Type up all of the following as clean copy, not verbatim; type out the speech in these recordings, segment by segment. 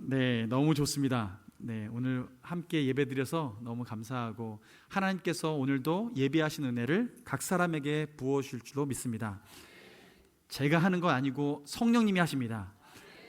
네, 너무 좋습니다. 네, 오늘 함께 예배드려서 너무 감사하고 하나님께서 오늘도 예배하신 은혜를 각 사람에게 부어주실 줄로 믿습니다. 제가 하는 거 아니고 성령님이 하십니다.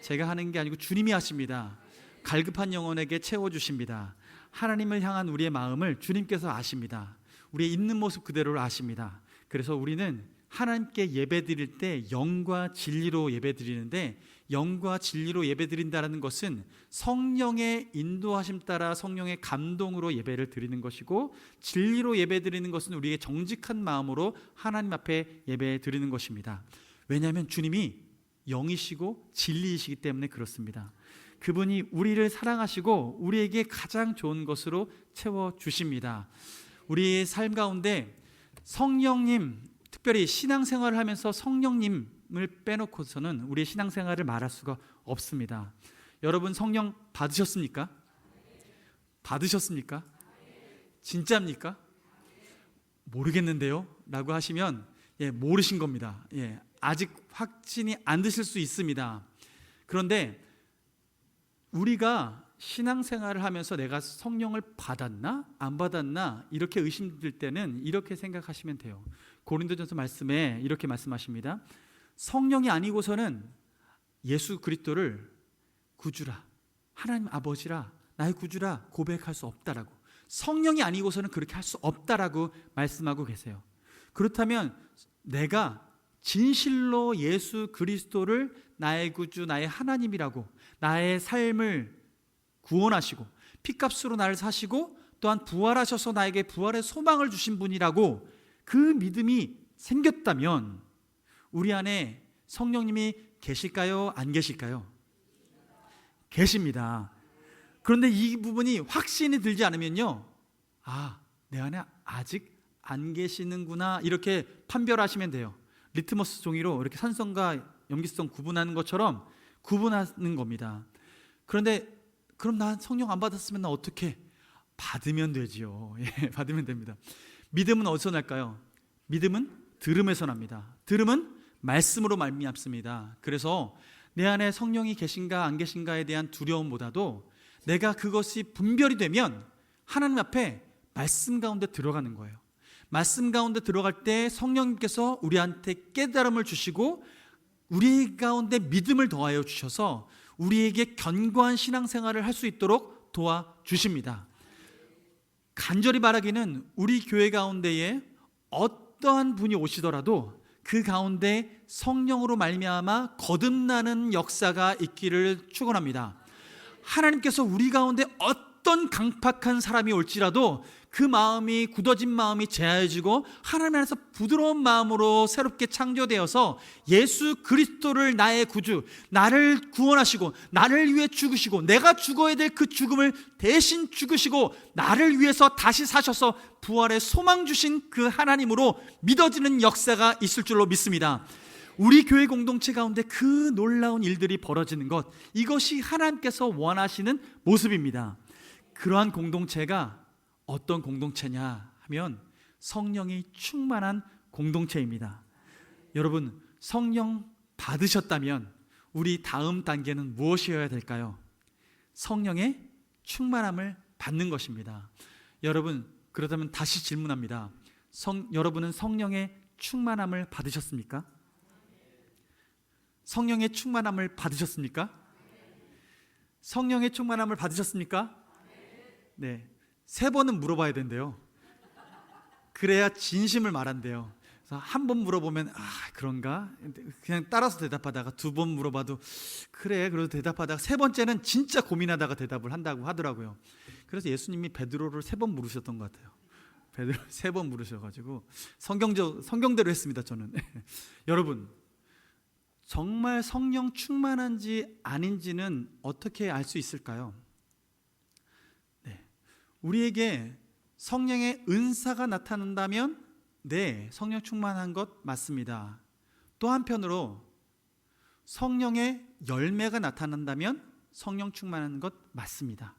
제가 하는 게 아니고 주님이 하십니다. 갈급한 영혼에게 채워주십니다. 하나님을 향한 우리의 마음을 주님께서 아십니다. 우리의 있는 모습 그대로를 아십니다. 그래서 우리는 하나님께 예배드릴 때 영과 진리로 예배드리는데, 영과 진리로 예배드린다는 것은 성령의 인도하심 따라 성령의 감동으로 예배를 드리는 것이고, 진리로 예배드리는 것은 우리의 정직한 마음으로 하나님 앞에 예배드리는 것입니다. 왜냐하면 주님이 영이시고 진리이시기 때문에 그렇습니다. 그분이 우리를 사랑하시고 우리에게 가장 좋은 것으로 채워주십니다. 우리의 삶 가운데 성령님, 특별히 신앙생활을 하면서 성령님을 빼놓고서는 우리의 신앙생활을 말할 수가 없습니다. 여러분 성령 받으셨습니까? 받으셨습니까? 진짜입니까? 모르겠는데요? 라고 하시면 모르신 겁니다. 아직 확신이 안 드실 수 있습니다. 그런데 우리가 신앙생활을 하면서 내가 성령을 받았나 안 받았나 이렇게 의심될 때는 이렇게 생각하시면 돼요. 고린도전서 말씀에 이렇게 말씀하십니다. 성령이 아니고서는 예수 그리스도를 구주라, 하나님 아버지라, 나의 구주라 고백할 수 없다라고, 성령이 아니고서는 그렇게 할 수 없다라고 말씀하고 계세요. 그렇다면 내가 진실로 예수 그리스도를 나의 구주, 나의 하나님이라고, 나의 삶을 구원하시고 피값으로 나를 사시고 또한 부활하셔서 나에게 부활의 소망을 주신 분이라고 그 믿음이 생겼다면 우리 안에 성령님이 계실까요? 안 계실까요? 계십니다. 그런데 이 부분이 확신이 들지 않으면요, 내 안에 아직 안 계시는구나 이렇게 판별하시면 돼요. 리트머스 종이로 이렇게 산성과 염기성 구분하는 것처럼 구분하는 겁니다. 그런데 그럼 난 성령 안 받았으면 나 어떻게? 받으면 되지요. 받으면 됩니다. 믿음은 어디서 날까요? 믿음은 들음에서 납니다. 들음은 말씀으로 말미암습니다. 그래서 내 안에 성령이 계신가 안 계신가에 대한 두려움보다도 내가 그것이 분별이 되면 하나님 앞에 말씀 가운데 들어가는 거예요. 말씀 가운데 들어갈 때 성령님께서 우리한테 깨달음을 주시고 우리 가운데 믿음을 더하여 주셔서 우리에게 견고한 신앙생활을 할 수 있도록 도와주십니다. 간절히 바라기는 우리 교회 가운데에 어떠한 분이 오시더라도 그 가운데 성령으로 말미암아 거듭나는 역사가 있기를 축원합니다. 하나님께서 우리 가운데 어떤 강팍한 사람이 올지라도 그 마음이, 굳어진 마음이 제하여지고 하나님 안에서 부드러운 마음으로 새롭게 창조되어서 예수 그리스도를 나의 구주, 나를 구원하시고 나를 위해 죽으시고 내가 죽어야 될 그 죽음을 대신 죽으시고 나를 위해서 다시 사셔서 부활의 소망 주신 그 하나님으로 믿어지는 역사가 있을 줄로 믿습니다. 우리 교회 공동체 가운데 그 놀라운 일들이 벌어지는 것, 이것이 하나님께서 원하시는 모습입니다. 그러한 공동체가 어떤 공동체냐 하면 성령이 충만한 공동체입니다. 여러분 성령 받으셨다면 우리 다음 단계는 무엇이어야 될까요? 성령의 충만함을 받는 것입니다. 여러분 그렇다면 다시 질문합니다. 여러분은 성령의 충만함을 받으셨습니까? 성령의 충만함을 받으셨습니까? 성령의 충만함을 받으셨습니까? 네. 3번은 물어봐야 된대요. 그래야 진심을 말한대요. 그래서 한 번 물어보면 그런가? 그냥 따라서 대답하다가 2번 물어봐도 그래 그래도 대답하다가 3번째는 진짜 고민하다가 대답을 한다고 하더라고요. 그래서 예수님이 베드로를 3번 물으셨던 것 같아요. 베드로 3번 물으셔가지고 성경대로 했습니다. 저는. 여러분 정말 성령 충만한지 아닌지는 어떻게 알 수 있을까요? 우리에게 성령의 은사가 나타난다면 네, 성령 충만한 것 맞습니다. 또 한편으로 성령의 열매가 나타난다면 성령 충만한 것 맞습니다.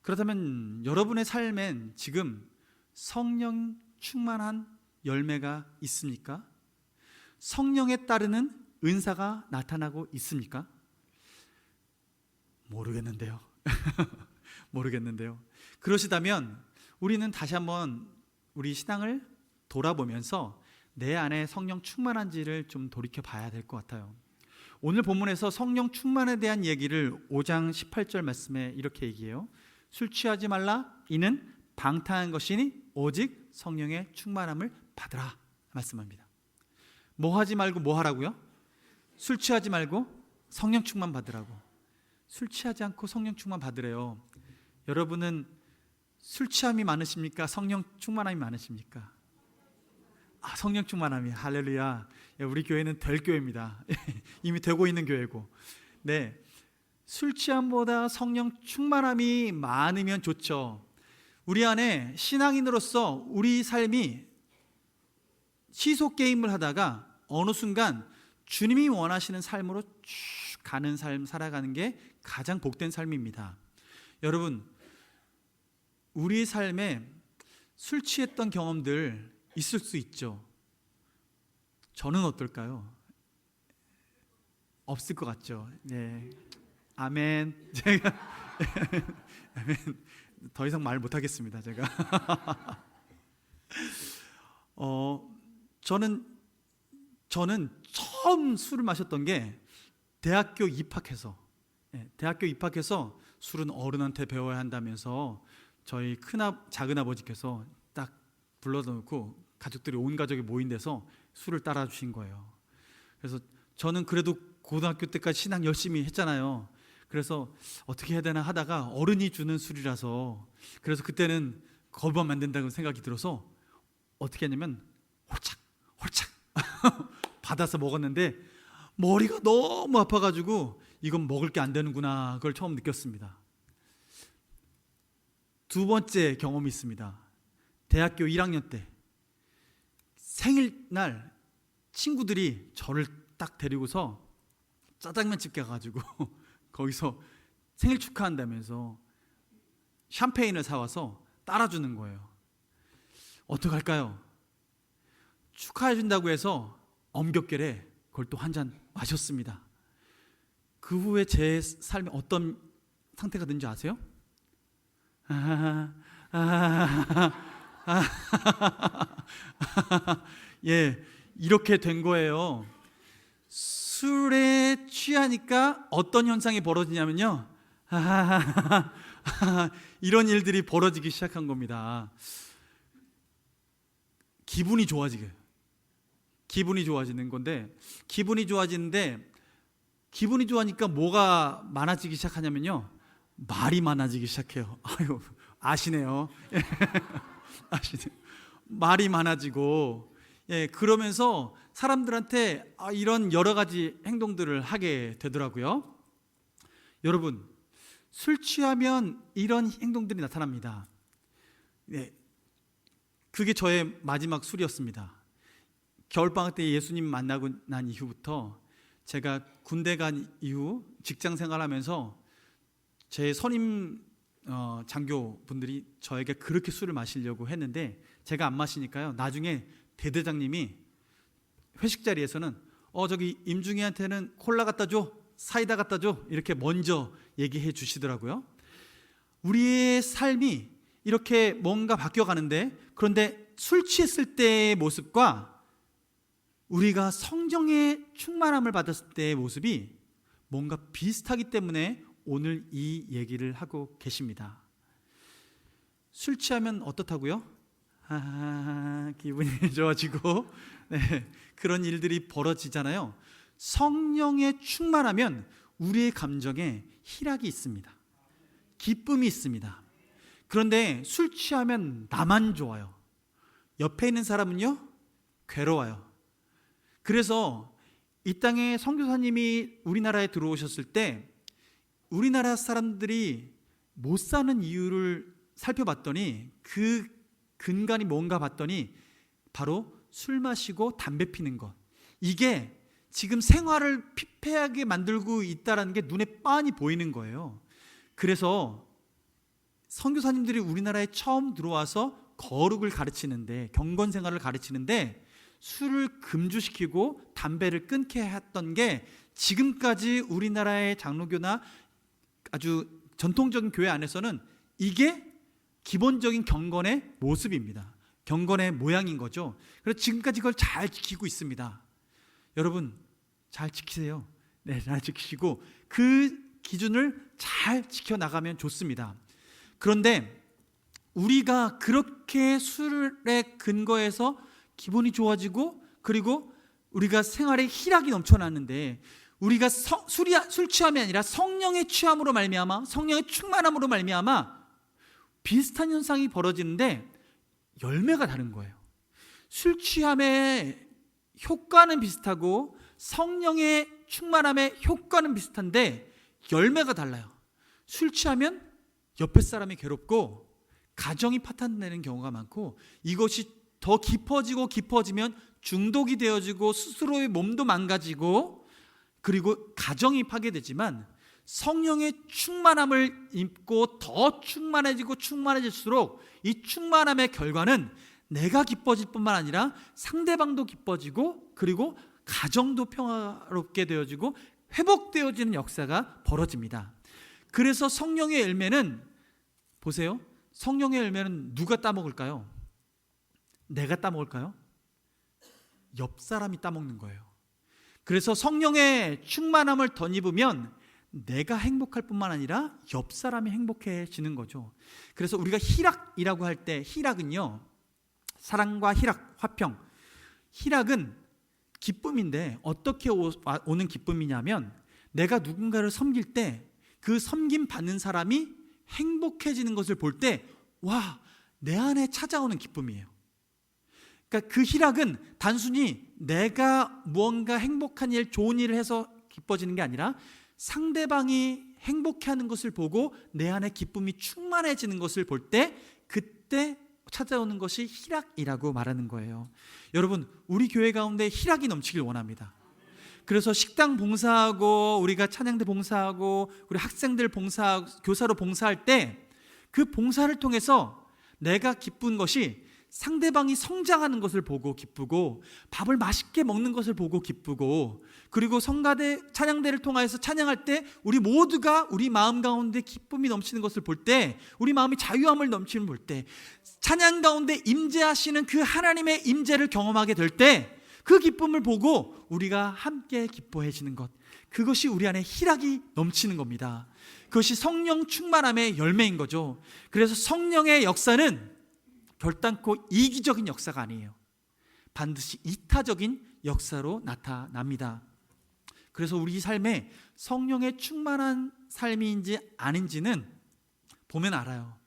그렇다면 여러분의 삶엔 지금 성령 충만한 열매가 있습니까? 성령에 따르는 은사가 나타나고 있습니까? 모르겠는데요. 모르겠는데요. 그러시다면 우리는 다시 한번 우리 신앙을 돌아보면서 내 안에 성령 충만한지를 좀 돌이켜 봐야 될 것 같아요. 오늘 본문에서 성령 충만에 대한 얘기를 5장 18절 말씀에 이렇게 얘기해요. 술 취하지 말라, 이는 방탕한 것이니 오직 성령의 충만함을 받으라 말씀합니다. 뭐 하지 말고 뭐 하라고요? 술 취하지 말고 성령 충만 받으라고. 술 취하지 않고 성령 충만 받으래요. 여러분은 술 취함이 많으십니까? 성령 충만함이 많으십니까? 성령 충만함이, 할렐루야. 우리 교회는 될 교회입니다. 이미 되고 있는 교회고. 네, 술 취함보다 성령 충만함이 많으면 좋죠. 우리 안에 신앙인으로서 우리 삶이 시소 게임을 하다가 어느 순간 주님이 원하시는 삶으로 쭉 가는 삶 살아가는 게 가장 복된 삶입니다. 여러분, 우리 삶에 술 취했던 경험들 있을 수 있죠. 저는 어떨까요? 없을 것 같죠. 네, 아멘. 제가 아멘. 더 이상 말 못하겠습니다. 제가 저는 처음 술을 마셨던 게 대학교 입학해서 술은 어른한테 배워야 한다면서 저희 작은 아버지께서 딱 불러다 놓고 가족들이 온 가족이 모인 데서 술을 따라 주신 거예요. 그래서 저는 그래도 고등학교 때까지 신앙 열심히 했잖아요. 그래서 어떻게 해야 되나 하다가 어른이 주는 술이라서, 그래서 그때는 거부하면 안 된다고 생각이 들어서 어떻게 했냐면 홀짝 받아서 먹었는데 머리가 너무 아파가지고 이건 먹을 게 안 되는구나, 그걸 처음 느꼈습니다. 두 번째 경험이 있습니다. 대학교 1학년 때 생일날 친구들이 저를 딱 데리고서 짜장면집 가가지고 거기서 생일 축하한다면서 샴페인을 사와서 따라주는 거예요. 어떡할까요? 축하해준다고 해서 엄격결에 그걸 또 한 잔 마셨습니다. 그 후에 제 삶이 어떤 상태가 된지 아세요? 예, 이렇게 된 거예요. 술에 취하니까 어떤 현상이 벌어지냐면요, 이런 일들이 벌어지기 시작한 겁니다. 기분이 좋아지는 건데, 기분이 좋아지니까 뭐가 많아지기 시작하냐면요, 말이 많아지기 시작해요. 아유, 아시네요. 아시네요. 말이 많아지고, 그러면서 사람들한테 이런 여러 가지 행동들을 하게 되더라고요. 여러분, 술 취하면 이런 행동들이 나타납니다. 그게 저의 마지막 술이었습니다. 겨울방학 때 예수님 만나고 난 이후부터 제가 군대 간 이후 직장 생활하면서 제 선임 장교분들이 저에게 그렇게 술을 마시려고 했는데 제가 안 마시니까요, 나중에 대대장님이 회식 자리에서는 저기 임중희한테는 콜라 갖다 줘, 사이다 갖다 줘, 이렇게 먼저 얘기해 주시더라고요. 우리의 삶이 이렇게 뭔가 바뀌어가는데, 그런데 술 취했을 때의 모습과 우리가 성령의 충만함을 받았을 때의 모습이 뭔가 비슷하기 때문에 오늘 이 얘기를 하고 계십니다. 술 취하면 어떻다고요? 기분이 좋아지고, 그런 일들이 벌어지잖아요. 성령에 충만하면 우리의 감정에 희락이 있습니다. 기쁨이 있습니다. 그런데 술 취하면 나만 좋아요. 옆에 있는 사람은요, 괴로워요. 그래서 이 땅에 선교사님이 우리나라에 들어오셨을 때 우리나라 사람들이 못 사는 이유를 살펴봤더니 그 근간이 뭔가 봤더니 바로 술 마시고 담배 피는 것, 이게 지금 생활을 피폐하게 만들고 있다는 게 눈에 빤히 보이는 거예요. 그래서 선교사님들이 우리나라에 처음 들어와서 거룩을 가르치는데, 경건 생활을 가르치는데 술을 금주시키고 담배를 끊게 했던 게 지금까지 우리나라의 장로교나 아주 전통적인 교회 안에서는 이게 기본적인 경건의 모습입니다. 경건의 모양인 거죠. 그래서 지금까지 그걸 잘 지키고 있습니다. 여러분 잘 지키세요. 네, 잘 지키시고 그 기준을 잘 지켜나가면 좋습니다. 그런데 우리가 그렇게 술에 근거해서 기분이 좋아지고 그리고 우리가 생활에 희락이 넘쳐나는데 우리가 술 취함이 아니라 성령의 취함으로 말미암아 성령의 충만함으로 말미암아 비슷한 현상이 벌어지는데 열매가 다른 거예요. 술 취함의 효과는 비슷하고 성령의 충만함의 효과는 비슷한데 열매가 달라요. 술 취하면 옆에 사람이 괴롭고 가정이 파탄되는 경우가 많고 이것이 더 깊어지면 중독이 되어지고 스스로의 몸도 망가지고 그리고 가정이 파괴되지만 성령의 충만함을 입고 더 충만해질수록 이 충만함의 결과는 내가 기뻐질 뿐만 아니라 상대방도 기뻐지고 그리고 가정도 평화롭게 되어지고 회복되어지는 역사가 벌어집니다. 그래서 성령의 열매는 보세요. 성령의 열매는 누가 따먹을까요? 내가 따먹을까요? 옆 사람이 따먹는 거예요. 그래서 성령의 충만함을 덧입으면 내가 행복할 뿐만 아니라 옆 사람이 행복해지는 거죠. 그래서 우리가 희락이라고 할 때 희락은요, 사랑과 희락, 화평. 희락은 기쁨인데 어떻게 오는 기쁨이냐면 내가 누군가를 섬길 때 그 섬김 받는 사람이 행복해지는 것을 볼 때 와, 내 안에 찾아오는 기쁨이에요. 그러니까 그 희락은 단순히 내가 무언가 행복한 일, 좋은 일을 해서 기뻐지는 게 아니라 상대방이 행복해하는 것을 보고 내 안에 기쁨이 충만해지는 것을 볼 때 그때 찾아오는 것이 희락이라고 말하는 거예요. 여러분, 우리 교회 가운데 희락이 넘치길 원합니다. 그래서 식당 봉사하고 우리가 찬양대 봉사하고 우리 학생들 봉사하고 교사로 봉사할 때 그 봉사를 통해서 내가 기쁜 것이 상대방이 성장하는 것을 보고 기쁘고 밥을 맛있게 먹는 것을 보고 기쁘고 그리고 성가대 찬양대를 통해서 찬양할 때 우리 모두가 우리 마음 가운데 기쁨이 넘치는 것을 볼 때 우리 마음이 자유함을 넘치는 볼 때 찬양 가운데 임재하시는 그 하나님의 임재를 경험하게 될 때 그 기쁨을 보고 우리가 함께 기뻐해지는 것, 그것이 우리 안에 희락이 넘치는 겁니다. 그것이 성령 충만함의 열매인 거죠. 그래서 성령의 역사는 결단코 이기적인 역사가 아니에요. 반드시 이타적인 역사로 나타납니다. 그래서 우리 삶에 성령의 충만한 삶인지 아닌지는 보면 알아요.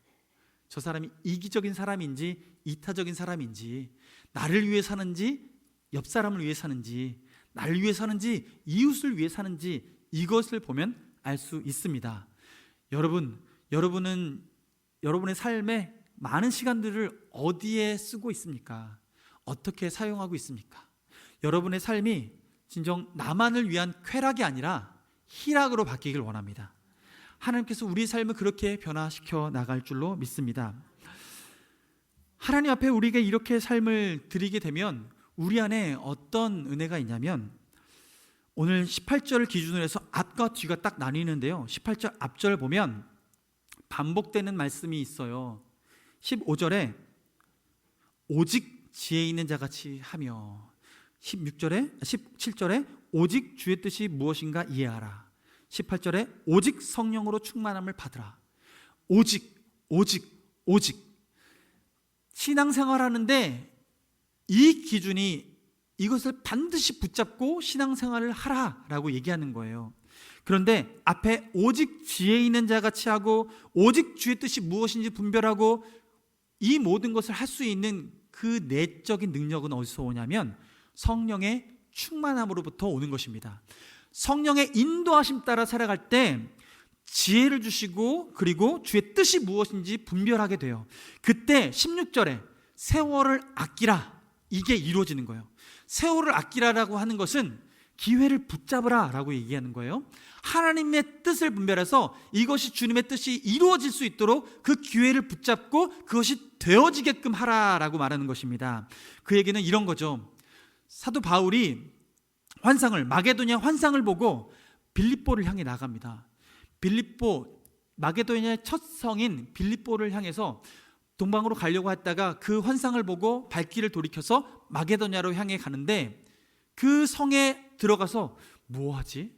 저 사람이 이기적인 사람인지 이타적인 사람인지, 나를 위해 사는지 옆 사람을 위해 사는지, 나를 위해 사는지 이웃을 위해 사는지, 이것을 보면 알 수 있습니다. 여러분은 여러분의 삶에 많은 시간들을 어디에 쓰고 있습니까? 어떻게 사용하고 있습니까? 여러분의 삶이 진정 나만을 위한 쾌락이 아니라 희락으로 바뀌길 원합니다. 하나님께서 우리 삶을 그렇게 변화시켜 나갈 줄로 믿습니다. 하나님 앞에 우리가 이렇게 삶을 드리게 되면 우리 안에 어떤 은혜가 있냐면, 오늘 18절을 기준으로 해서 앞과 뒤가 딱 나뉘는데요, 18절 앞절 보면 반복되는 말씀이 있어요. 15절에 오직 지혜 있는 자같이 하며, 17절에 오직 주의 뜻이 무엇인가 이해하라, 18절에 오직 성령으로 충만함을 받으라. 오직 신앙생활하는데 이 기준이, 이것을 반드시 붙잡고 신앙생활을 하라라고 얘기하는 거예요. 그런데 앞에 오직 지혜 있는 자같이 하고 오직 주의 뜻이 무엇인지 분별하고 이 모든 것을 할 수 있는 그 내적인 능력은 어디서 오냐면 성령의 충만함으로부터 오는 것입니다. 성령의 인도하심 따라 살아갈 때 지혜를 주시고 그리고 주의 뜻이 무엇인지 분별하게 돼요. 그때 16절에 세월을 아끼라, 이게 이루어지는 거예요. 세월을 아끼라라고 하는 것은 기회를 붙잡으라 라고 얘기하는 거예요. 하나님의 뜻을 분별해서 이것이 주님의 뜻이 이루어질 수 있도록 그 기회를 붙잡고 그것이 되어지게끔 하라라고 말하는 것입니다. 그 얘기는 이런 거죠. 사도 바울이 마게도냐 환상을 보고 빌립보를 향해 나갑니다. 빌립보, 마게도니아의 첫 성인 빌립보를 향해서 동방으로 가려고 했다가 그 환상을 보고 발길을 돌이켜서 마게도냐로 향해 가는데, 그 성에 들어가서 뭐 하지?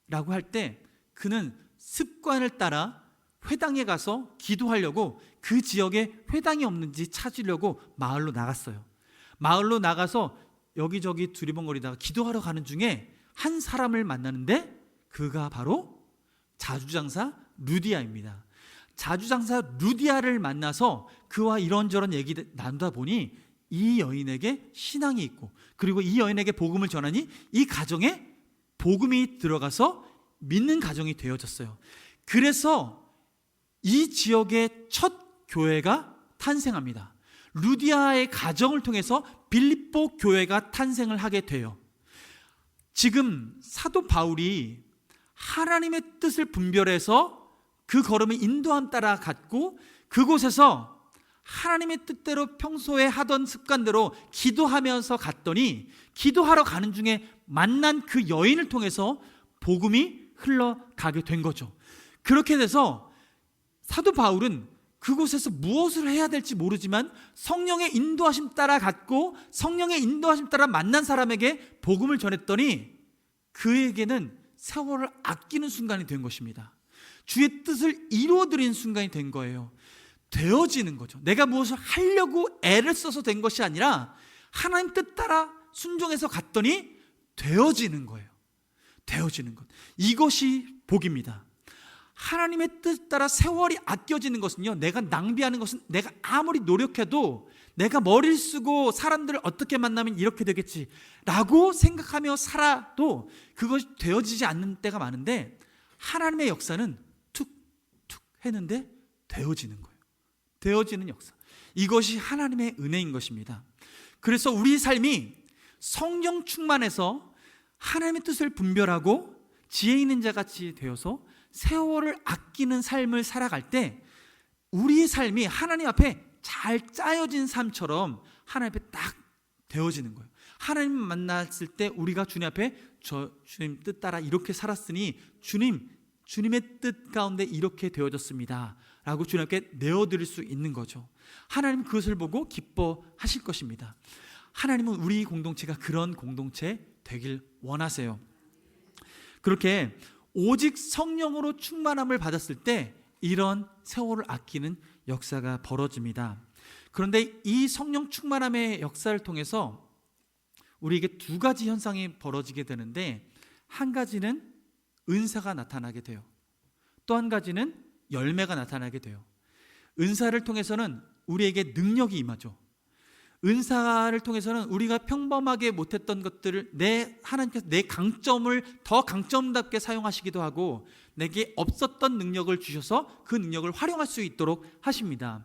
라고 할 때 그는 습관을 따라 회당에 가서 기도하려고 그 지역에 회당이 없는지 찾으려고 마을로 나갔어요. 마을로 나가서 여기저기 두리번거리다가 기도하러 가는 중에 한 사람을 만나는데 그가 바로 자주장사 루디아입니다. 자주장사 루디아를 만나서 그와 이런저런 얘기 나누다 보니 이 여인에게 신앙이 있고, 그리고 이 여인에게 복음을 전하니 이 가정에 복음이 들어가서 믿는 가정이 되어졌어요. 그래서 이 지역의 첫 교회가 탄생합니다. 루디아의 가정을 통해서 빌립보 교회가 탄생을 하게 돼요. 지금 사도 바울이 하나님의 뜻을 분별해서 그 걸음을 인도함 따라 갔고, 그곳에서 하나님의 뜻대로 평소에 하던 습관대로 기도하면서 갔더니 기도하러 가는 중에 만난 그 여인을 통해서 복음이 흘러가게 된 거죠. 그렇게 돼서 사도 바울은 그곳에서 무엇을 해야 될지 모르지만 성령의 인도하심 따라 갔고, 성령의 인도하심 따라 만난 사람에게 복음을 전했더니 그에게는 세월을 아끼는 순간이 된 것입니다. 주의 뜻을 이루어드리는 순간이 된 거예요. 되어지는 거죠. 내가 무엇을 하려고 애를 써서 된 것이 아니라 하나님 뜻 따라 순종해서 갔더니 되어지는 거예요. 되어지는 것, 이것이 복입니다. 하나님의 뜻 따라 세월이 아껴지는 것은요, 내가 낭비하는 것은 내가 아무리 노력해도 내가 머리를 쓰고 사람들을 어떻게 만나면 이렇게 되겠지 라고 생각하며 살아도 그것이 되어지지 않는 때가 많은데, 하나님의 역사는 툭툭 했는데 되어지는 거예요. 되어지는 역사, 이것이 하나님의 은혜인 것입니다. 그래서 우리 삶이 성령 충만해서 하나님의 뜻을 분별하고 지혜 있는 자같이 되어서 세월을 아끼는 삶을 살아갈 때 우리의 삶이 하나님 앞에 잘 짜여진 삶처럼 하나님 앞에 딱 되어지는 거예요. 하나님 만났을 때 우리가 주님 앞에 주님 뜻 따라 이렇게 살았으니 주님의 뜻 가운데 이렇게 되어졌습니다 라고 주님 앞에 내어드릴 수 있는 거죠. 하나님은 그것을 보고 기뻐하실 것입니다. 하나님은 우리 공동체가 그런 공동체 되길 원하세요. 그렇게 오직 성령으로 충만함을 받았을 때 이런 세월을 아끼는 역사가 벌어집니다. 그런데 이 성령 충만함의 역사를 통해서 우리에게 두 가지 현상이 벌어지게 되는데, 한 가지는 은사가 나타나게 돼요. 또 한 가지는 열매가 나타나게 돼요. 은사를 통해서는 우리에게 능력이 임하죠. 은사를 통해서는 우리가 평범하게 못했던 것들을 하나님께서 내 강점을 더 강점답게 사용하시기도 하고, 내게 없었던 능력을 주셔서 그 능력을 활용할 수 있도록 하십니다.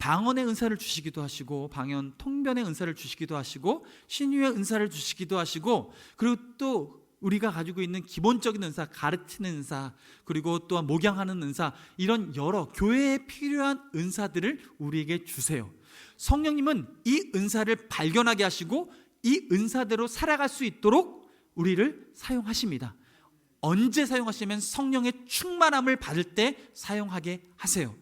방언의 은사를 주시기도 하시고, 방언 통변의 은사를 주시기도 하시고, 신유의 은사를 주시기도 하시고, 그리고 또 우리가 가지고 있는 기본적인 은사, 가르치는 은사, 그리고 또한 목양하는 은사, 이런 여러 교회에 필요한 은사들을 우리에게 주세요. 성령님은 이 은사를 발견하게 하시고 이 은사대로 살아갈 수 있도록 우리를 사용하십니다. 언제 사용하시냐면 성령의 충만함을 받을 때 사용하게 하세요.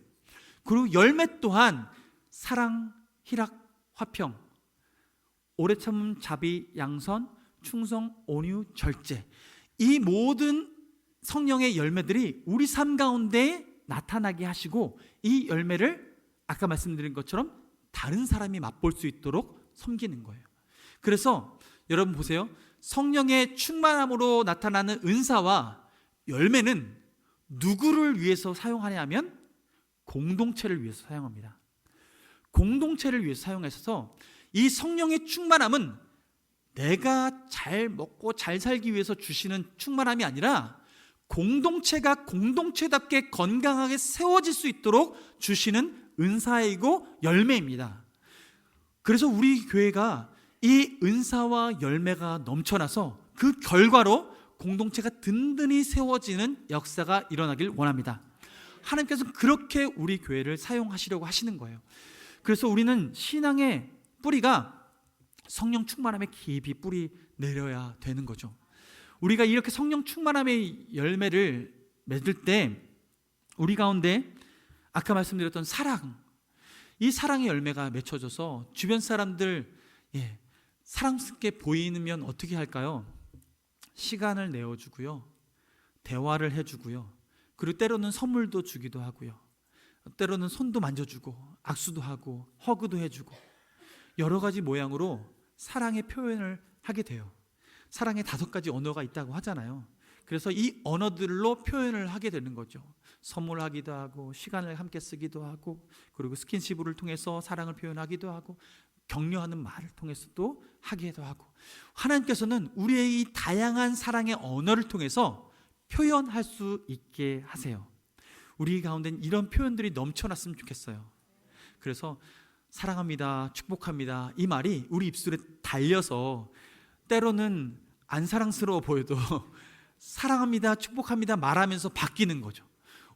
그리고 열매 또한 사랑, 희락, 화평, 오래 참음, 자비, 양선, 충성, 온유, 절제, 이 모든 성령의 열매들이 우리 삶 가운데 나타나게 하시고, 이 열매를 아까 말씀드린 것처럼 다른 사람이 맛볼 수 있도록 섬기는 거예요. 그래서 여러분 보세요. 성령의 충만함으로 나타나는 은사와 열매는 누구를 위해서 사용하냐면 공동체를 위해서 사용합니다. 공동체를 위해서 사용해서 이 성령의 충만함은 내가 잘 먹고 잘 살기 위해서 주시는 충만함이 아니라 공동체가 공동체답게 건강하게 세워질 수 있도록 주시는 은사이고 열매입니다. 그래서 우리 교회가 이 은사와 열매가 넘쳐나서 그 결과로 공동체가 든든히 세워지는 역사가 일어나길 원합니다. 하나님께서 그렇게 우리 교회를 사용하시려고 하시는 거예요. 그래서 우리는 신앙의 뿌리가 성령 충만함에 깊이 뿌리 내려야 되는 거죠. 우리가 이렇게 성령 충만함의 열매를 맺을 때 우리 가운데 아까 말씀드렸던 사랑, 이 사랑의 열매가 맺혀져서 주변 사람들 사랑스럽게 보이면 어떻게 할까요? 시간을 내어주고요, 대화를 해주고요, 그리고 때로는 선물도 주기도 하고요, 때로는 손도 만져주고 악수도 하고 허그도 해주고 여러 가지 모양으로 사랑의 표현을 하게 돼요. 사랑의 5가지 언어가 있다고 하잖아요. 그래서 이 언어들로 표현을 하게 되는 거죠. 선물하기도 하고 시간을 함께 쓰기도 하고 그리고 스킨십을 통해서 사랑을 표현하기도 하고 격려하는 말을 통해서도 하기도 하고, 하나님께서는 우리의 이 다양한 사랑의 언어를 통해서 표현할 수 있게 하세요. 우리 가운데는 이런 표현들이 넘쳐났으면 좋겠어요. 그래서 사랑합니다, 축복합니다, 이 말이 우리 입술에 달려서 때로는 안 사랑스러워 보여도 사랑합니다, 축복합니다 말하면서 바뀌는 거죠.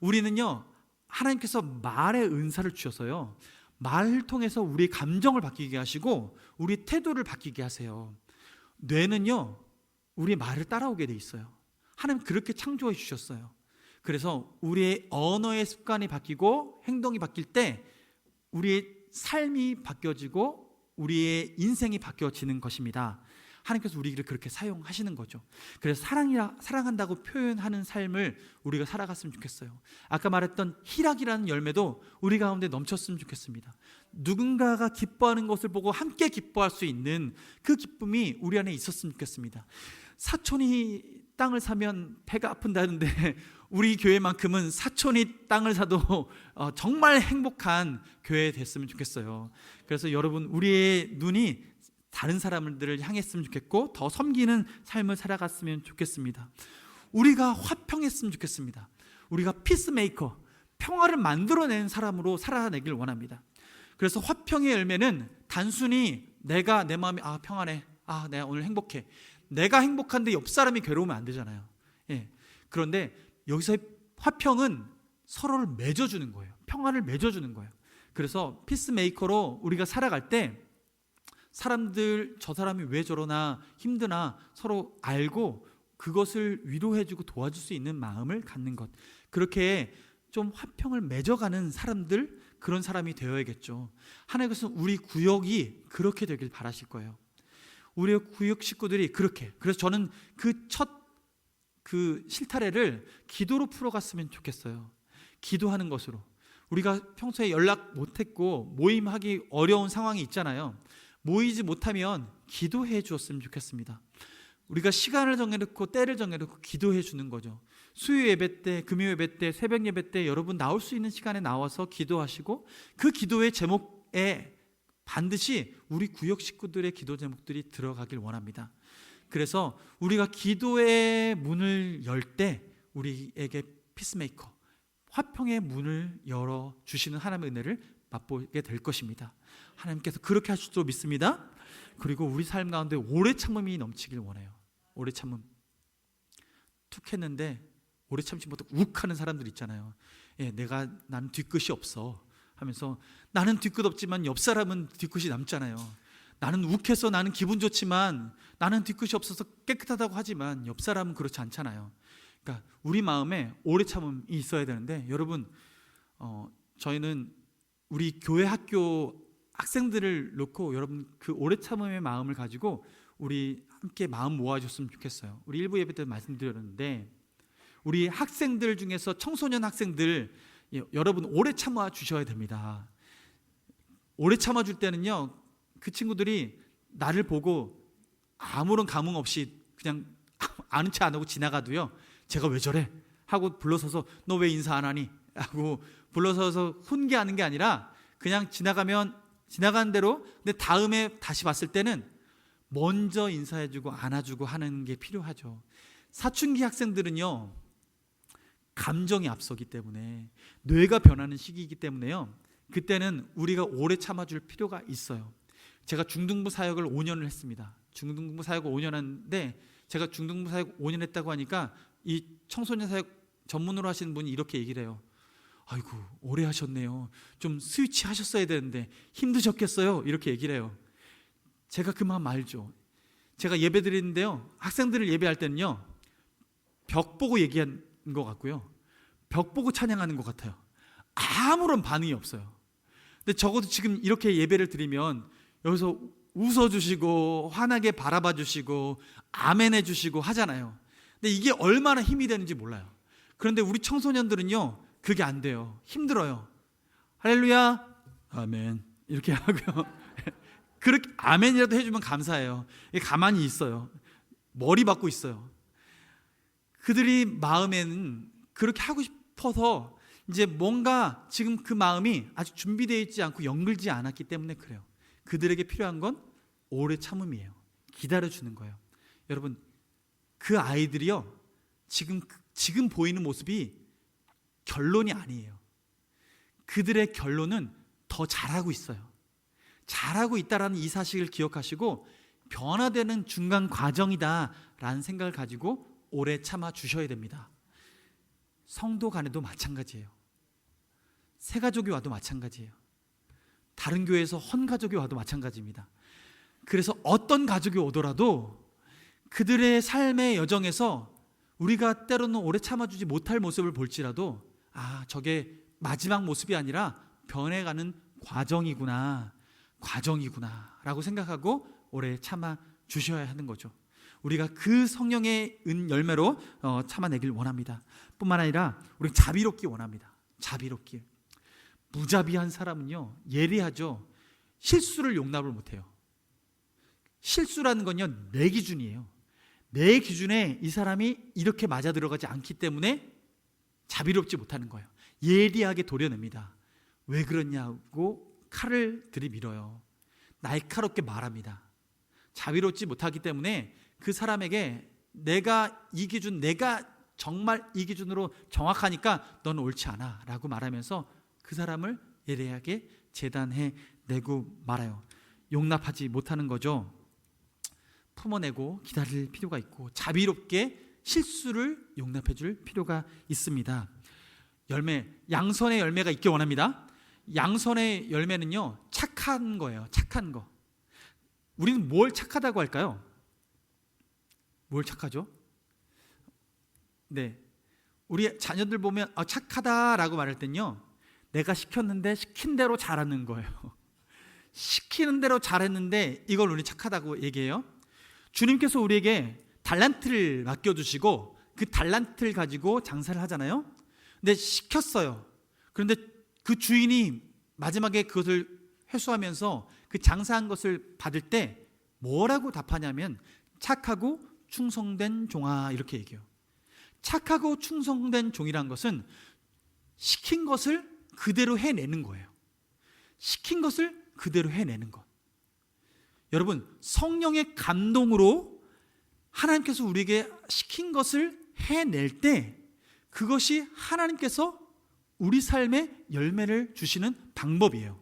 우리는요, 하나님께서 말의 은사를 주셔서요, 말을 통해서 우리의 감정을 바뀌게 하시고 우리 태도를 바뀌게 하세요. 뇌는요, 우리의 말을 따라오게 돼 있어요. 하나님 그렇게 창조해 주셨어요. 그래서 우리의 언어의 습관이 바뀌고 행동이 바뀔 때 우리의 삶이 바뀌어지고 우리의 인생이 바뀌어지는 것입니다. 하나님께서 우리를 그렇게 사용하시는 거죠. 그래서 사랑한다고 표현하는 삶을 우리가 살아갔으면 좋겠어요. 아까 말했던 희락이라는 열매도 우리 가운데 넘쳤으면 좋겠습니다. 누군가가 기뻐하는 것을 보고 함께 기뻐할 수 있는 그 기쁨이 우리 안에 있었으면 좋겠습니다. 사촌이 땅을 사면 배가 아픈다는데 우리 교회만큼은 사촌이 땅을 사도 정말 행복한 교회 됐으면 좋겠어요. 그래서 여러분, 우리의 눈이 다른 사람들을 향했으면 좋겠고 더 섬기는 삶을 살아갔으면 좋겠습니다. 우리가 화평했으면 좋겠습니다. 우리가 피스메이커, 평화를 만들어내는 사람으로 살아내길 원합니다. 그래서 화평의 열매는 단순히 내가 내 마음이 평안해, 내가 오늘 행복해, 내가 행복한데 옆 사람이 괴로우면 안 되잖아요. 그런데 여기서의 화평은 서로를 맺어주는 거예요. 평화를 맺어주는 거예요. 그래서 피스메이커로 우리가 살아갈 때 사람들, 저 사람이 왜 저러나 힘드나 서로 알고 그것을 위로해주고 도와줄 수 있는 마음을 갖는 것, 그렇게 좀 화평을 맺어가는 사람들, 그런 사람이 되어야겠죠. 하나님께서는 우리 구역이 그렇게 되길 바라실 거예요. 우리 구역 식구들이 그렇게, 그래서 저는 그 첫 실타래를 기도로 풀어갔으면 좋겠어요. 기도하는 것으로. 우리가 평소에 연락 못했고 모임하기 어려운 상황이 있잖아요. 모이지 못하면 기도해 주었으면 좋겠습니다. 우리가 시간을 정해놓고 때를 정해놓고 기도해 주는 거죠. 수요 예배 때, 금요 예배 때, 새벽 예배 때 여러분 나올 수 있는 시간에 나와서 기도하시고 그 기도의 제목에 반드시 우리 구역 식구들의 기도 제목들이 들어가길 원합니다. 그래서 우리가 기도의 문을 열 때 우리에게 피스메이커, 화평의 문을 열어주시는 하나님의 은혜를 맛보게 될 것입니다. 하나님께서 그렇게 하실 줄 믿습니다. 그리고 우리 삶 가운데 오래 참음이 넘치길 원해요. 오래 참음. 툭 했는데 오래 참지 못하고 욱 하는 사람들 있잖아요. 나는 뒤끝이 없어 하면서, 나는 뒤끝 없지만 옆 사람은 뒤끝이 남잖아요. 나는 욱해서 나는 기분 좋지만 나는 뒤끝이 없어서 깨끗하다고 하지만 옆 사람은 그렇지 않잖아요. 그러니까 우리 마음에 오래 참음이 있어야 되는데, 여러분, 저희는 우리 교회 학교 학생들을 놓고 여러분 그 오래 참음의 마음을 가지고 우리 함께 마음 모아줬으면 좋겠어요. 우리 일부 예배 때 말씀드렸는데, 우리 학생들 중에서 청소년 학생들 여러분 오래 참아 주셔야 됩니다. 오래 참아 줄 때는요, 그 친구들이 나를 보고 아무런 감흥 없이 그냥 아는 체 안 하고 지나가도요, 제가 왜 저래? 하고 불러서서 너 왜 인사 안 하니? 하고 불러서서 훈계하는 게 아니라 그냥 지나가면 지나가는 대로, 근데 다음에 다시 봤을 때는 먼저 인사해주고 안아주고 하는 게 필요하죠. 사춘기 학생들은요, 감정이 앞서기 때문에, 뇌가 변하는 시기이기 때문에요, 그때는 우리가 오래 참아줄 필요가 있어요. 제가 중등부 사역을 5년을 했습니다. 중등부 사역을 5년 했는데, 제가 중등부 사역 5년 했다고 하니까 이 청소년 사역 전문으로 하시는 분이 이렇게 얘기를 해요. 아이고, 오래 하셨네요. 좀 스위치 하셨어야 되는데 힘드셨겠어요. 이렇게 얘기를 해요. 제가 그 마음 알죠. 제가 예배 드리는데요, 학생들을 예배할 때는요, 벽 보고 얘기한 것 같고요, 벽 보고 찬양하는 것 같아요. 아무런 반응이 없어요. 근데 적어도 지금 이렇게 예배를 드리면 여기서 웃어주시고 환하게 바라봐 주시고 아멘 해주시고 하잖아요. 근데 이게 얼마나 힘이 되는지 몰라요. 그런데 우리 청소년들은요, 그게 안 돼요. 힘들어요. 할렐루야 아멘 이렇게 하고요. 그렇게 아멘이라도 해주면 감사해요. 가만히 있어요. 머리 박고 있어요. 그들이 마음에는 그렇게 하고 싶어서 이제 뭔가 지금 그 마음이 아직 준비되어 있지 않고 연결되지 않았기 때문에 그래요. 그들에게 필요한 건 오래 참음이에요. 기다려주는 거예요. 여러분, 그 아이들이요, 지금 보이는 모습이 결론이 아니에요. 그들의 결론은 더 잘하고 있어요. 잘하고 있다라는 이 사실을 기억하시고 변화되는 중간 과정이다라는 생각을 가지고 오래 참아 주셔야 됩니다. 성도 간에도 마찬가지예요. 새 가족이 와도 마찬가지예요. 다른 교회에서 헌 가족이 와도 마찬가지입니다. 그래서 어떤 가족이 오더라도 그들의 삶의 여정에서 우리가 때로는 오래 참아주지 못할 모습을 볼지라도 저게 마지막 모습이 아니라 변해가는 과정이구나 라고 생각하고 오래 참아 주셔야 하는 거죠. 우리가 그 성령의 열매로 참아내길 원합니다. 뿐만 아니라 우리 자비롭기 원합니다. 자비롭기. 무자비한 사람은요, 예리하죠. 실수를 용납을 못해요. 실수라는 건요, 내 기준이에요. 내 기준에 이 사람이 이렇게 맞아 들어가지 않기 때문에 자비롭지 못하는 거예요. 예리하게 도려냅니다. 왜 그러냐고 칼을 들이밀어요. 날카롭게 말합니다. 자비롭지 못하기 때문에 그 사람에게 내가 정말 이 기준으로 정확하니까 넌 옳지 않아 라고 말하면서 그 사람을 예리하게 재단해 내고 말아요. 용납하지 못하는 거죠. 품어내고 기다릴 필요가 있고 자비롭게 실수를 용납해 줄 필요가 있습니다. 양선의 열매가 있기 원합니다. 양선의 열매는요, 착한 거예요. 착한 거. 우리는 뭘 착하다고 할까요? 뭘 착하죠? 네, 우리 자녀들 보면 착하다라고 말할 땐요, 내가 시켰는데 시킨 대로 잘하는 거예요. 시키는 대로 잘했는데 이걸 우리 착하다고 얘기해요. 주님께서 우리에게 달란트를 맡겨주시고 그 달란트를 가지고 장사를 하잖아요. 근데 시켰어요. 그런데 그 주인이 마지막에 그것을 회수하면서 그 장사한 것을 받을 때 뭐라고 답하냐면 착하고 충성된 종아 이렇게 얘기해요. 착하고 충성된 종이란 것은 시킨 것을 그대로 해내는 거예요. 시킨 것을 그대로 해내는 것. 여러분, 성령의 감동으로 하나님께서 우리에게 시킨 것을 해낼 때 그것이 하나님께서 우리 삶에 열매를 주시는 방법이에요.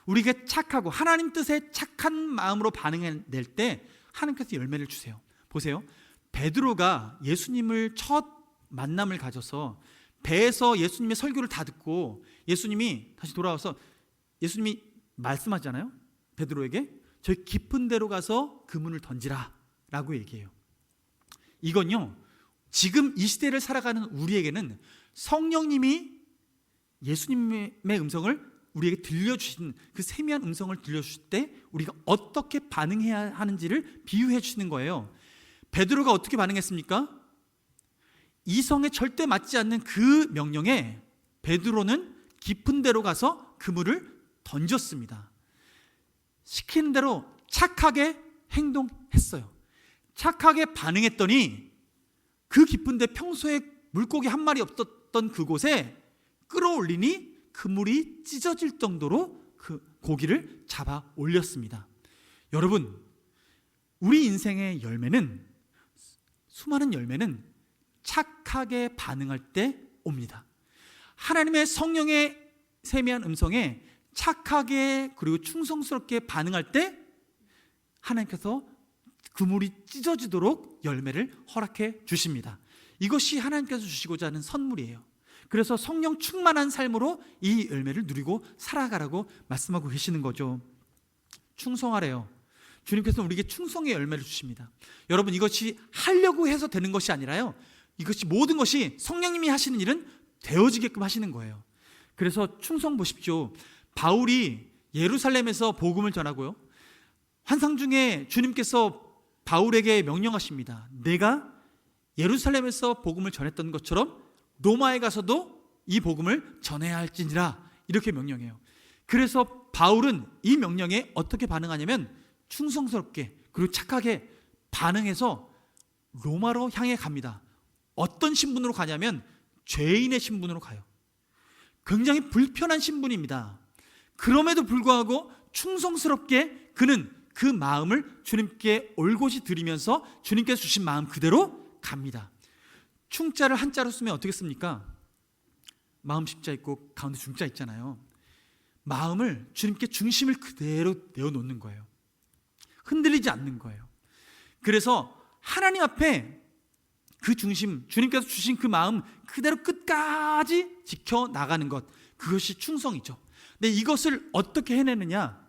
우리가 착하고 하나님 뜻에 착한 마음으로 반응해낼 때 하나님께서 열매를 주세요. 보세요. 베드로가 예수님을 첫 만남을 가져서 배에서 예수님의 설교를 다 듣고 예수님이 다시 돌아와서 예수님이 말씀하잖아요. 베드로에게 저희 깊은 데로 가서 그물을 던지라 라고 얘기해요. 이건요, 지금 이 시대를 살아가는 우리에게는 성령님이 예수님의 음성을 우리에게 들려주신 그 세미한 음성을 들려주실 때 우리가 어떻게 반응해야 하는지를 비유해 주시는 거예요. 베드로가 어떻게 반응했습니까? 이성에 절대 맞지 않는 그 명령에 베드로는 깊은 데로 가서 그물을 던졌습니다. 시키는 대로 착하게 행동했어요. 착하게 반응했더니 그 깊은 데 평소에 물고기 한 마리 없었던 그곳에 끌어올리니 그물이 찢어질 정도로 그 고기를 잡아 올렸습니다. 여러분, 우리 인생의 열매는, 수많은 열매는 착하게 반응할 때 옵니다. 하나님의 성령의 세미한 음성에 착하게 그리고 충성스럽게 반응할 때 하나님께서 그물이 찢어지도록 열매를 허락해 주십니다. 이것이 하나님께서 주시고자 하는 선물이에요. 그래서 성령 충만한 삶으로 이 열매를 누리고 살아가라고 말씀하고 계시는 거죠. 충성하래요. 주님께서는 우리에게 충성의 열매를 주십니다. 여러분, 이것이 하려고 해서 되는 것이 아니라요, 이것이 모든 것이 성령님이 하시는 일은 되어지게끔 하시는 거예요. 그래서 충성 보십시오. 바울이 예루살렘에서 복음을 전하고요, 환상 중에 주님께서 바울에게 명령하십니다. 내가 예루살렘에서 복음을 전했던 것처럼 로마에 가서도 이 복음을 전해야 할지니라, 이렇게 명령해요. 그래서 바울은 이 명령에 어떻게 반응하냐면 충성스럽게 그리고 착하게 반응해서 로마로 향해 갑니다. 어떤 신분으로 가냐면 죄인의 신분으로 가요. 굉장히 불편한 신분입니다. 그럼에도 불구하고 충성스럽게 그는 그 마음을 주님께 올곧이 드리면서 주님께서 주신 마음 그대로 갑니다. 충자를 한자로 쓰면 어떻게 씁니까? 마음 십자 있고 가운데 중자 있잖아요. 마음을 주님께 중심을 그대로 내어놓는 거예요. 흔들리지 않는 거예요. 그래서 하나님 앞에 그 중심, 주님께서 주신 그 마음 그대로 끝까지 지켜나가는 것, 그것이 충성이죠. 근데 이것을 어떻게 해내느냐?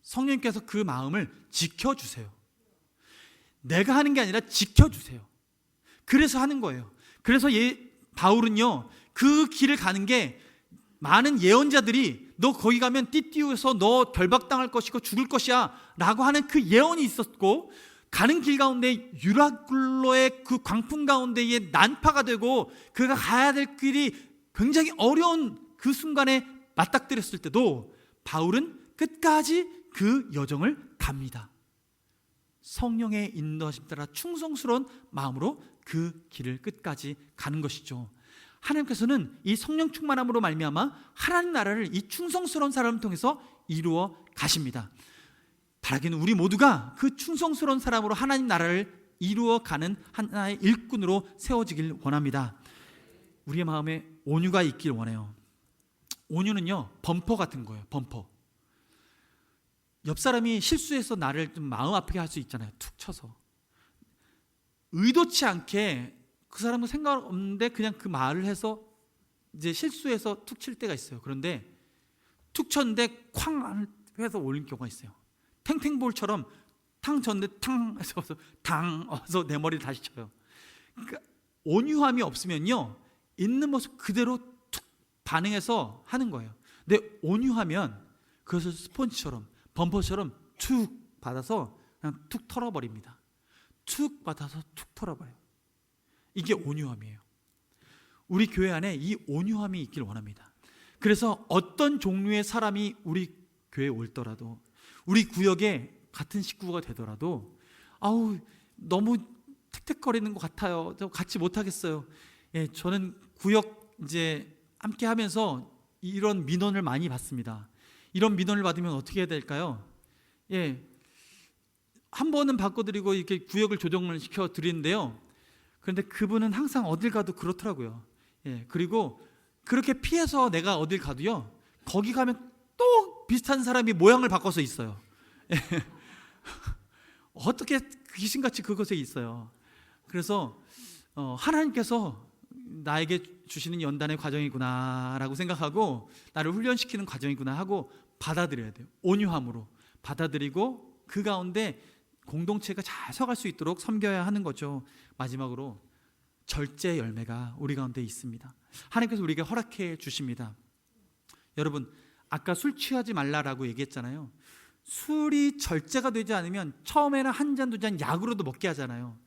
성령님께서 그 마음을 지켜주세요. 내가 하는 게 아니라 지켜주세요. 그래서 하는 거예요. 그래서 바울은요, 그 길을 가는 게 많은 예언자들이 너 거기 가면 띠띠우에서 너 결박당할 것이고 죽을 것이야 라고 하는 그 예언이 있었고, 가는 길 가운데 유라굴로의 그 광풍 가운데에 난파가 되고 그가 가야 될 길이 굉장히 어려운 그 순간에 맞닥뜨렸을 때도 바울은 끝까지 그 여정을 갑니다. 성령의 인도하심 따라 충성스러운 마음으로 그 길을 끝까지 가는 것이죠. 하나님께서는 이 성령 충만함으로 말미암아 하나님 나라를 이 충성스러운 사람을 통해서 이루어 가십니다. 바라기는 우리 모두가 그 충성스러운 사람으로 하나님 나라를 이루어가는 하나의 일꾼으로 세워지길 원합니다. 우리의 마음에 온유가 있길 원해요. 온유는요, 범퍼 같은 거예요. 범퍼. 옆 사람이 실수해서 나를 좀 마음 아프게 할 수 있잖아요. 툭 쳐서. 의도치 않게 그 사람은 생각 없는데 그냥 그 말을 해서 이제 실수해서 툭 칠 때가 있어요. 그런데 툭 쳤는데 쾅 해서 올린 경우가 있어요. 탱탱볼처럼 탕 쳤는데 탕 해서 당 어서 내 머리를 다시 쳐요. 그러니까 온유함이 없으면요, 있는 모습 그대로 툭 반응해서 하는 거예요. 근데 온유하면 그것을 스펀지처럼 범퍼처럼 툭 받아서 그냥 툭 털어버립니다. 툭 받아서 툭 털어버려요. 이게 온유함이에요. 우리 교회 안에 이 온유함이 있길 원합니다. 그래서 어떤 종류의 사람이 우리 교회에 올더라도, 우리 구역에 같은 식구가 되더라도 아우 너무 택택거리는 것 같아요. 저 같이 못하겠어요. 예, 저는 구역 이제 함께 하면서 이런 민원을 많이 받습니다. 이런 민원을 받으면 어떻게 해야 될까요? 예, 한 번은 바꿔드리고 이렇게 구역을 조정을 시켜드리는데요. 그런데 그분은 항상 어딜 가도 그렇더라고요. 예, 그리고 그렇게 피해서 내가 어딜 가도요, 거기 가면 또 비슷한 사람이 모양을 바꿔서 있어요. 예. 어떻게 귀신같이 그것에 있어요. 그래서 하나님께서 나에게 주시는 연단의 과정이구나 라고 생각하고 나를 훈련시키는 과정이구나 하고 받아들여야 돼요. 온유함으로 받아들이고 그 가운데 공동체가 잘 서갈 수 있도록 섬겨야 하는 거죠. 마지막으로 절제 열매가 우리 가운데 있습니다. 하나님께서 우리에게 허락해 주십니다. 여러분, 아까 술 취하지 말라라고 얘기했잖아요. 술이 절제가 되지 않으면 처음에는 한 잔, 두 잔 약으로도 먹게 하잖아요.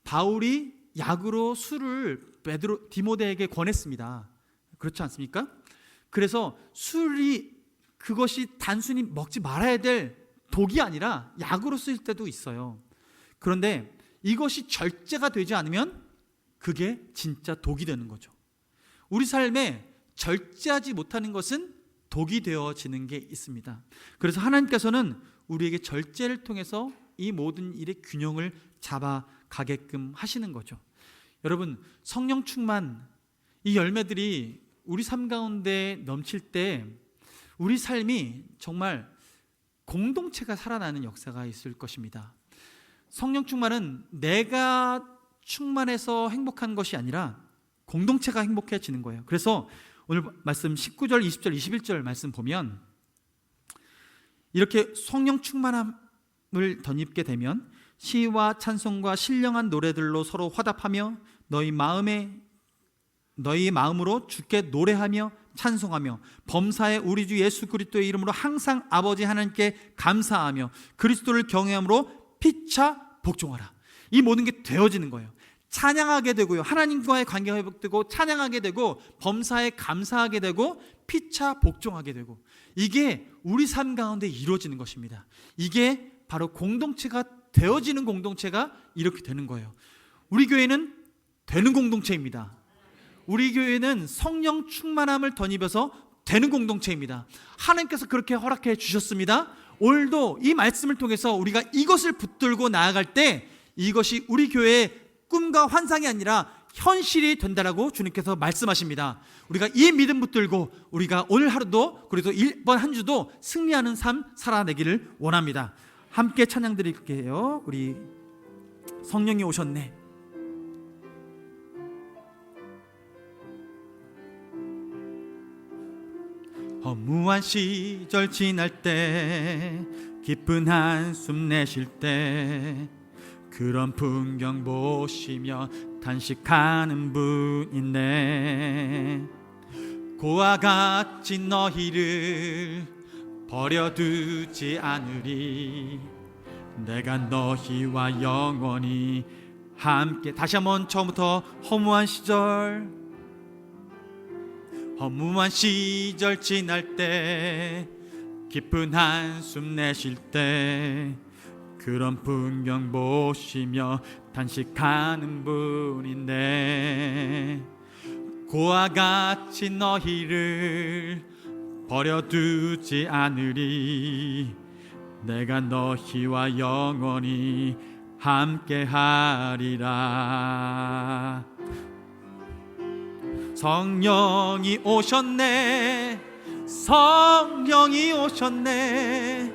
바울이 약으로 술을 디모데에게 권했습니다. 그렇지 않습니까? 그래서 술이 그것이 단순히 먹지 말아야 될 독이 아니라 약으로 쓰일 때도 있어요. 그런데 이것이 절제가 되지 않으면 그게 진짜 독이 되는 거죠. 우리 삶에 절제하지 못하는 것은 독이 되어지는 게 있습니다. 그래서 하나님께서는 우리에게 절제를 통해서 이 모든 일의 균형을 잡아가게끔 하시는 거죠. 여러분, 성령 충만, 이 열매들이 우리 삶 가운데 넘칠 때 우리 삶이 정말 공동체가 살아나는 역사가 있을 것입니다. 성령 충만은 내가 충만해서 행복한 것이 아니라 공동체가 행복해지는 거예요. 그래서 오늘 말씀 19절, 20절, 21절 말씀 보면 이렇게 성령 충만함을 덧입게 되면 시와 찬송과 신령한 노래들로 서로 화답하며 너희 마음에 너희 마음으로 주께 노래하며 찬송하며 범사에 우리 주 예수 그리스도의 이름으로 항상 아버지 하나님께 감사하며 그리스도를 경외함으로 피차 복종하라. 이 모든 게 되어지는 거예요. 찬양하게 되고요, 하나님과의 관계가 회복되고 찬양하게 되고 범사에 감사하게 되고 피차 복종하게 되고, 이게 우리 삶 가운데 이루어지는 것입니다. 이게 바로 공동체가 되어지는 공동체가 이렇게 되는 거예요. 우리 교회는 되는 공동체입니다. 우리 교회는 성령 충만함을 덧입어서 되는 공동체입니다. 하나님께서 그렇게 허락해 주셨습니다. 오늘도 이 말씀을 통해서 우리가 이것을 붙들고 나아갈 때 이것이 우리 교회의 꿈과 환상이 아니라 현실이 된다라고 주님께서 말씀하십니다. 우리가 이 믿음 붙들고 우리가 오늘 하루도, 그래도 이번 한 주도 승리하는 삶 살아내기를 원합니다. 함께 찬양 드릴게요. 우리 성령이 오셨네. 허무한 시절 지날 때, 기쁜 한숨 내쉴 때, 그런 풍경 보시며 탄식하는 분이네. 고와 같이 너희를 버려두지 않으리. 내가 너희와 영원히 함께. 다시 한번 처음부터. 허무한 시절 지날 때, 깊은 한숨 내쉴 때, 그런 풍경 보시며 탄식하는 분인데, 고와 같이 너희를 버려두지 않으리. 내가 너희와 영원히 함께하리라. 성령이 오셨네, 성령이 오셨네,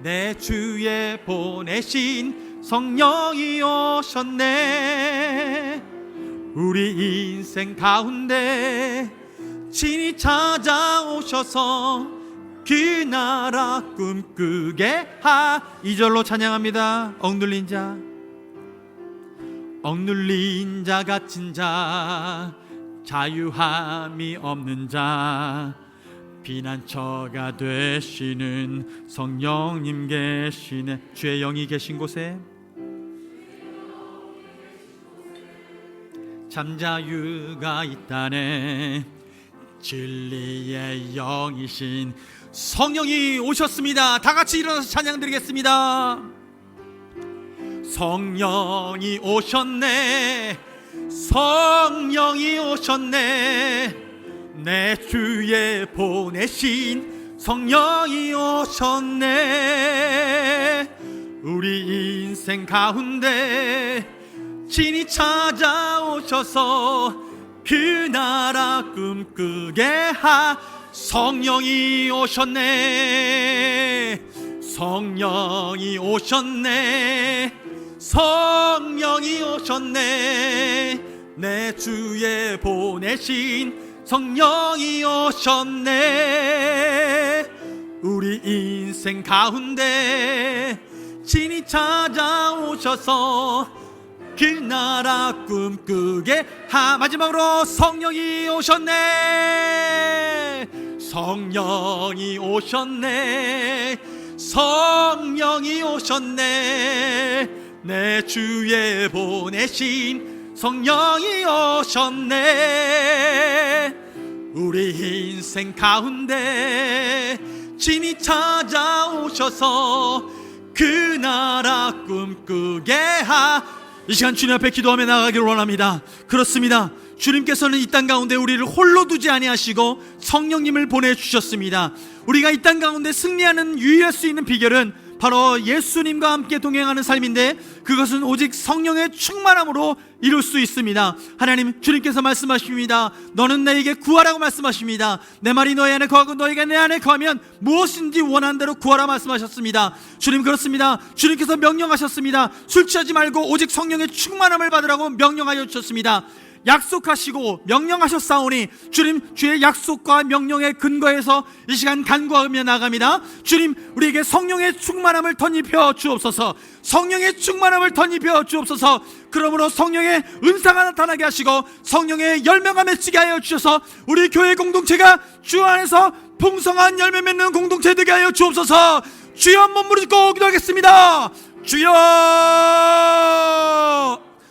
내 주에 보내신 성령이 오셨네. 우리 인생 가운데 친히 찾아오셔서 그 나라 꿈꾸게 하. 2절로 찬양합니다. 억눌린 자 갇힌 자, 자유함이 없는 자, 피난처가 되시는 성령님 계시네. 주의 영이 계신 곳에 잠자유가 있다네. 진리의 영이신 성령이 오셨습니다. 다 같이 일어나서 찬양 드리겠습니다. 성령이 오셨네, 성령이 오셨네, 내 주에 보내신 성령이 오셨네. 우리 인생 가운데 친히 찾아오셔서 그 나라 꿈꾸게 하. 성령이 오셨네, 성령이 오셨네, 성령이 오셨네, 내 주에 보내신 성령이 오셨네. 우리 인생 가운데 친히 찾아오셔서 그 나라 꿈꾸게 하. 마지막으로 성령이 오셨네, 성령이 오셨네, 성령이 오셨네, 내 주에 보내신 성령이 오셨네. 우리 인생 가운데 친히 찾아오셔서 그 나라 꿈꾸게 하. 이 시간 주님 앞에 기도하며 나가기를 원합니다. 그렇습니다. 주님께서는 이 땅 가운데 우리를 홀로 두지 아니하시고 성령님을 보내주셨습니다. 우리가 이 땅 가운데 승리하는 유일할 수 있는 비결은 바로 예수님과 함께 동행하는 삶인데, 그것은 오직 성령의 충만함으로 이룰 수 있습니다. 하나님, 주님께서 말씀하십니다. 너는 나에게 구하라고 말씀하십니다. 내 말이 너희 안에 거하고 너희가 내 안에 거하면 무엇인지 원하는 대로 구하라 말씀하셨습니다. 주님, 그렇습니다. 주님께서 명령하셨습니다. 술 취하지 말고 오직 성령의 충만함을 받으라고 명령하여 주셨습니다. 약속하시고 명령하셨사오니 주님, 주의 약속과 명령의 근거에서 이 시간 간구하며 나갑니다. 주님, 우리에게 성령의 충만함을 덧입혀 주옵소서. 성령의 충만함을 덧입혀 주옵소서. 그러므로 성령의 은사가 나타나게 하시고 성령의 열매가 맺히게 하여 주셔서 우리 교회 공동체가 주 안에서 풍성한 열매 맺는 공동체 되게 하여 주옵소서. 주여, 한번 무릎 기도하겠습니다. 주여,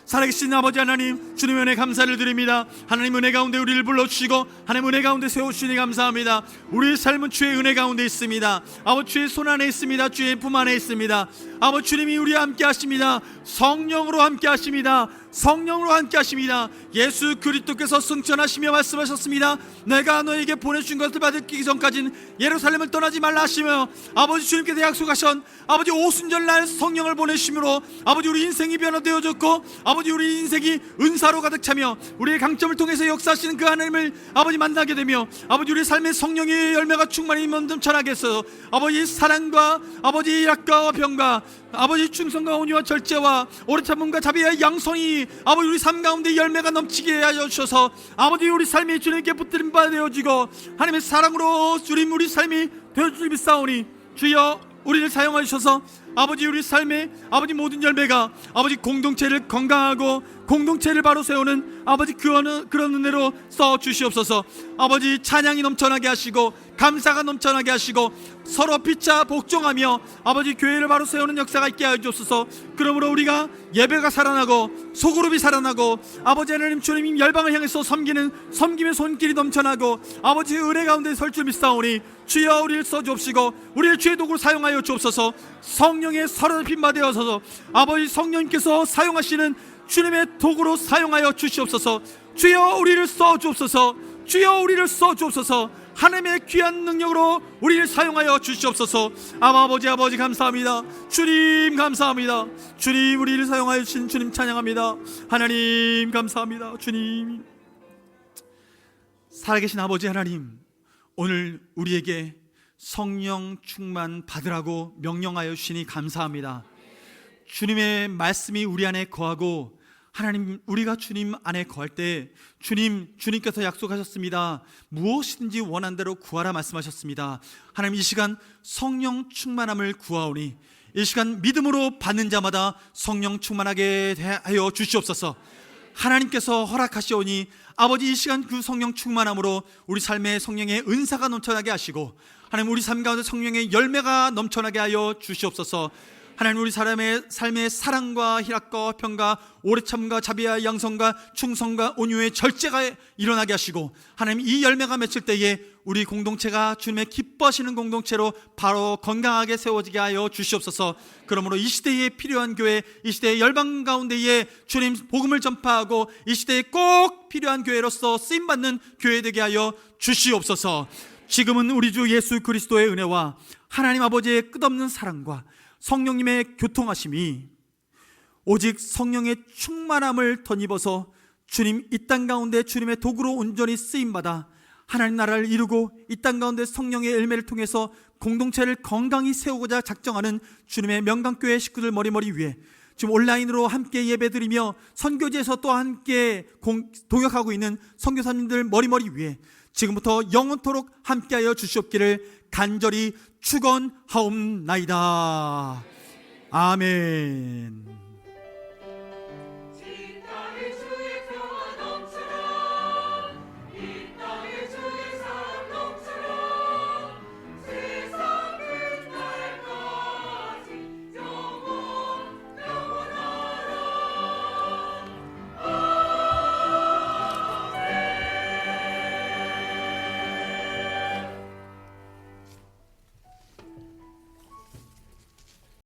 살아계신 아버지 하나님, 주님의 은혜 감사를 드립니다. 하나님 은혜 가운데 우리를 불러주시고 하나님 은혜 가운데 세워주시니 감사합니다. 우리의 삶은 주의 은혜 가운데 있습니다. 아버지, 주의 손 안에 있습니다. 주의 품 안에 있습니다. 아버지, 주님이 우리와 함께 하십니다. 성령으로 함께 하십니다. 성령으로 함께 하십니다. 예수 그리스도께서 승천하시며 말씀하셨습니다. 내가 너에게 보내준 것을 받기 전까지는 예루살렘을 떠나지 말라 하시며, 아버지, 주님께서 약속하신 아버지 오순절날 성령을 보내심으로 아버지 우리 인생이 변화되어졌고 아버지 우리 인생이 은사로 가득 차며 우리의 강점을 통해서 역사하시는 그 하나님을 아버지 만나게 되며 아버지 우리 삶의 성령의 열매가 충만히 넘쳐나게 해서 아버지 사랑과 아버지 약과 병과 아버지 충성과 온유와 절제와 오래 참음과 자비와 양선이 아버지 우리 삶 가운데 열매가 넘치게 하여 주셔서 아버지 우리 삶이 주님께 붙들림 바 되어지고 하나님의 사랑으로 주님 우리 삶이 되어주길 비싸우니 주여, 우리를 사용하여 주셔서 아버지 우리 삶의 아버지 모든 열매가 아버지 공동체를 건강하고 공동체를 바로 세우는 아버지 그런 은혜로 써 주시옵소서. 아버지, 찬양이 넘쳐나게 하시고 감사가 넘쳐나게 하시고 서로 피차 복종하며 아버지 교회를 바로 세우는 역사가 있게 하여 주옵소서. 그러므로 우리가 예배가 살아나고 소그룹이 살아나고 아버지 하나님 주님 열방을 향해서 섬김의 손길이 넘쳐나고 아버지 은혜 가운데 설 줄 믿사오니 주여, 우리를 써주옵시고 우리를 주의 도구로 사용하여 주옵소서. 성령의 사로잡힌 바 되어서 아버지 성령님께서 사용하시는 주님의 도구로 사용하여 주시옵소서. 주여, 우리를 써주옵소서. 주여, 우리를 써주옵소서. 하나님의 귀한 능력으로 우리를 사용하여 주시옵소서. 아버지 감사합니다. 주님 감사합니다. 주님, 우리를 사용하여 주신 주님 찬양합니다. 하나님 감사합니다. 주님, 살아계신 아버지 하나님, 오늘 우리에게 성령 충만 받으라고 명령하여 주시니 감사합니다. 주님의 말씀이 우리 안에 거하고 하나님, 우리가 주님 안에 거할 때 주님께서 약속하셨습니다. 무엇이든지 원한 대로 구하라 말씀하셨습니다. 하나님, 이 시간 성령 충만함을 구하오니 이 시간 믿음으로 받는 자마다 성령 충만하게 하여 주시옵소서. 하나님께서 허락하시오니 아버지, 이 시간 그 성령 충만함으로 우리 삶에 성령의 은사가 넘쳐나게 하시고 하나님, 우리 삶 가운데 성령의 열매가 넘쳐나게 하여 주시옵소서. 하나님, 우리 사람의 삶의 사랑과 희락과 평과 오래 참과 자비와 양성과 충성과 온유의 절제가 일어나게 하시고 하나님, 이 열매가 맺힐 때에 우리 공동체가 주님의 기뻐하시는 공동체로 바로 건강하게 세워지게 하여 주시옵소서. 그러므로 이 시대에 필요한 교회, 이 시대의 열방 가운데에 주님 복음을 전파하고 이 시대에 꼭 필요한 교회로서 쓰임받는 교회 되게 하여 주시옵소서. 지금은 우리 주 예수 그리스도의 은혜와 하나님 아버지의 끝없는 사랑과 성령님의 교통하심이 오직 성령의 충만함을 덧입어서 주님 이 땅 가운데 주님의 도구로 온전히 쓰임받아 하나님 나라를 이루고 이 땅 가운데 성령의 열매를 통해서 공동체를 건강히 세우고자 작정하는 주님의 명강교회 식구들 머리머리 위에 지금 온라인으로 함께 예배드리며 선교지에서 또 함께 동역하고 있는 선교사님들 머리머리 위에 지금부터 영원토록 함께하여 주시옵기를 간절히 축원하옵나이다. 아멘.